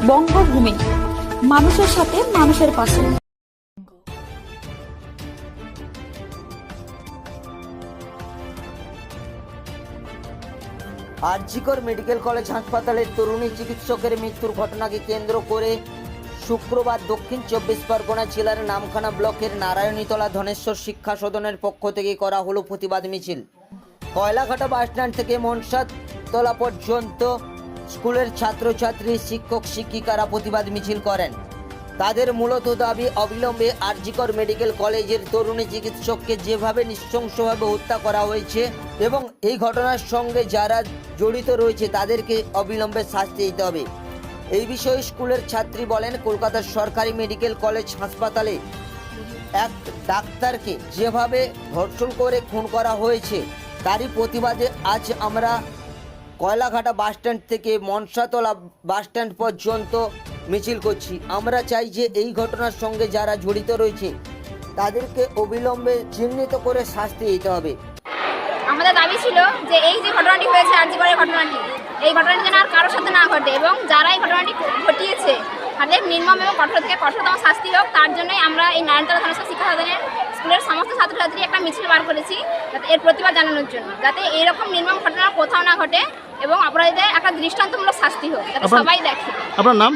বঙ্গভূমি, মানুষের সাথে মানুষের পাশে। আরজিকর মেডিকেল কলেজ হাসপাতালের তরুণী চিকিৎসকের মৃত্যুর ঘটনাকে কেন্দ্র করে শুক্রবার দক্ষিণ 24 পরগনা জেলার নামখানা ব্লকের নারায়ণীতলা ধনেশ্বর শিক্ষা সদনের পক্ষ থেকে করা হলো প্রতিবাদ মিছিল। কয়লাঘাটা বাসস্ট্যান্ড থেকে মনসাতলা পর্যন্ত স্কুলের ছাত্রছাত্রী, শিক্ষক শিক্ষিকারা প্রতিবাদ মিছিল করেন। তাদের মূলত দাবি, অবিলম্বে আরজিকর মেডিকেল কলেজের তরুণী চিকিৎসককে যেভাবে নৃশংসভাবে হত্যা করা হয়েছে এবং এই ঘটনার সঙ্গে যারা জড়িত রয়েছে তাদেরকে অবিলম্বে শাস্তি দিতে হবে। এই বিষয়ে স্কুলের ছাত্রী বলেন, কলকাতার সরকারি মেডিকেল কলেজ হাসপাতালে এক ডাক্তারকে যেভাবে ধর্ষণ করে খুন করা হয়েছে তারই প্রতিবাদে আজ আমরা কয়লাঘাটা বাসস্ট্যান্ড থেকে মনসাতলা বাসস্ট্যান্ড পর্যন্ত মিছিল করছি। আমরা চাই যে এই ঘটনার সঙ্গে যারা জড়িত রয়েছে তাদেরকে অবিলম্বে চিহ্নিত করে শাস্তি দিতে হবে। আমাদের দাবি ছিল যে এই যে ঘটনাটি হয়েছে, আরজিকরের ঘটনাটি, এই ঘটনাটি যেন আর কারোর সাথে না ঘটে এবং যারা এই ঘটনাটি ঘটিয়েছে তাদের নির্মম এবং কঠোর থেকে কঠোরতম শাস্তি হোক। তার জন্যই আমরা এই নারায়ণতলা ধনেশ্বর শিক্ষা সদনের স্কুলের সমস্ত ছাত্রছাত্রী একটা মিছিল বার করেছি, যাতে এর প্রতিবাদ জানানোর জন্য, যাতে এরকম নির্মম ঘটনা কোথাও না ঘটে এবং অপরাধীদের একটা দৃষ্টান্তমূলক শাস্তি হোক, যাতে সবাই দেখে। আপনার নাম?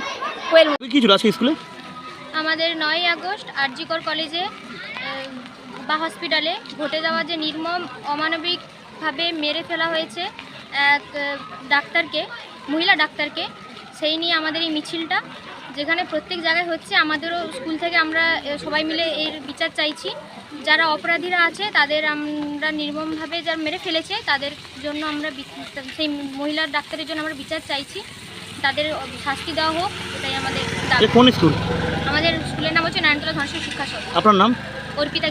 কোয়েল। কি ছিল আজকে স্কুলে? আমাদের 9ই আগস্ট আরজিকর কলেজে বা হসপিটালে ঘটে যাওয়া যে নির্মম অমানবিকভাবে মেরে ফেলা হয়েছে এক ডাক্তারকে, মহিলা ডাক্তারকে, সেই নিয়ে আমাদের এই মিছিলটা, যেখানে প্রত্যেক জায়গায় হচ্ছে। আমাদেরও স্কুল থেকে আমরা সবাই মিলে এর বিচার চাইছি। যারা অপরাধীরা আছে তাদের আমরা নির্মমভাবে যারা মেরে ফেলেছে তাদের জন্য আমরা সেই মহিলা ডাক্তারের জন্য আমরা বিচার চাইছি, তাদের শাস্তি দেওয়া হোক, এটাই আমাদের দাবি। কোন স্কুল? আমাদের স্কুলের নাম হচ্ছে নারায়ণতলা ধনেশ্বর শিক্ষা সদন। আপনার নাম? অর্পিতা।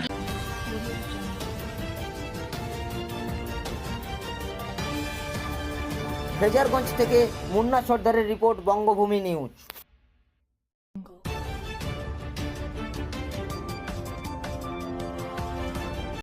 ফ্রেজারগঞ্জ থেকে মুন্না সর্দারের রিপোর্ট, বঙ্গভূমি নিউজ।